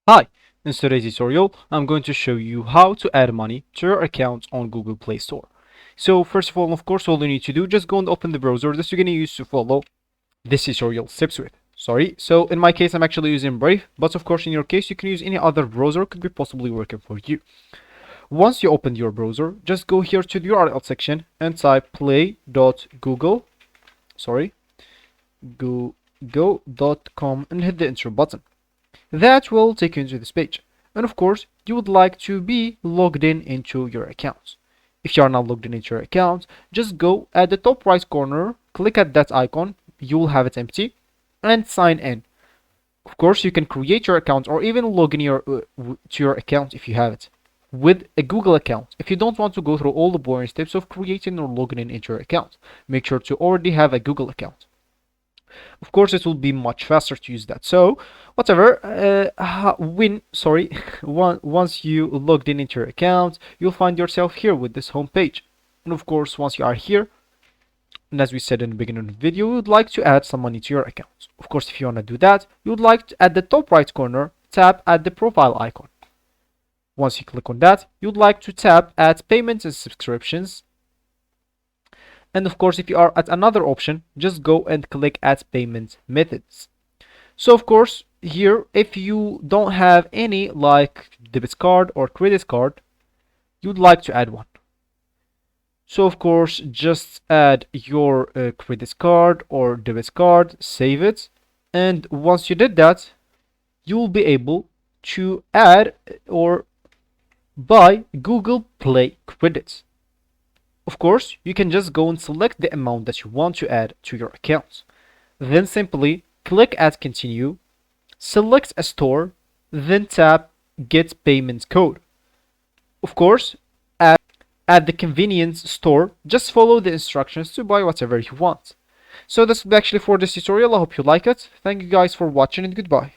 Hi, in today's tutorial, I'm going to show you how to add money to your account on Google Play Store. So first of all, all you need to do, just go and open the browser that you're going to use to follow this tutorial steps with. So in my case, I'm actually using Brave, but of course in your case, you can use any other browser could be possibly working for you. Once you open your browser, just go here to the URL section and type play.google, go.com and hit the enter button. That will take you into this page. And of course, you would like to be logged in into your account. If you are not logged in into your account, just go at the top right corner, click at that icon, you will have it empty, and sign in. Of course, you can create your account or even log in to your account if you have it with a Google account. If you don't want to go through all the boring steps of creating or logging in into your account, make sure to already have a Google account. Of course, it will be much faster to use that. So, whatever, once you logged in into your account, you'll find yourself here with this home page. And of course, once you are here, and as we said in the beginning of the video, you would like to add some money to your account. Of course, if you want to do that, you would like to, at the top right corner, tap at the profile icon. Once you click on that, you'd like to tap at payments and subscriptions. And of course, if you are at another option, just go and click at payment methods. So of course, here, if you don't have any like debit card or credit card, you'd like to add one. So of course, just add your credit card or debit card, save it. And once you did that, you will be able to add or buy Google Play credits. Of course, you can just go and select the amount that you want to add to your account. Then simply click at continue, select a store, then tap get payment code. Of course, at the convenience store, just follow the instructions to buy whatever you want. So that's actually for this tutorial. I hope you like it. Thank you guys for watching and goodbye.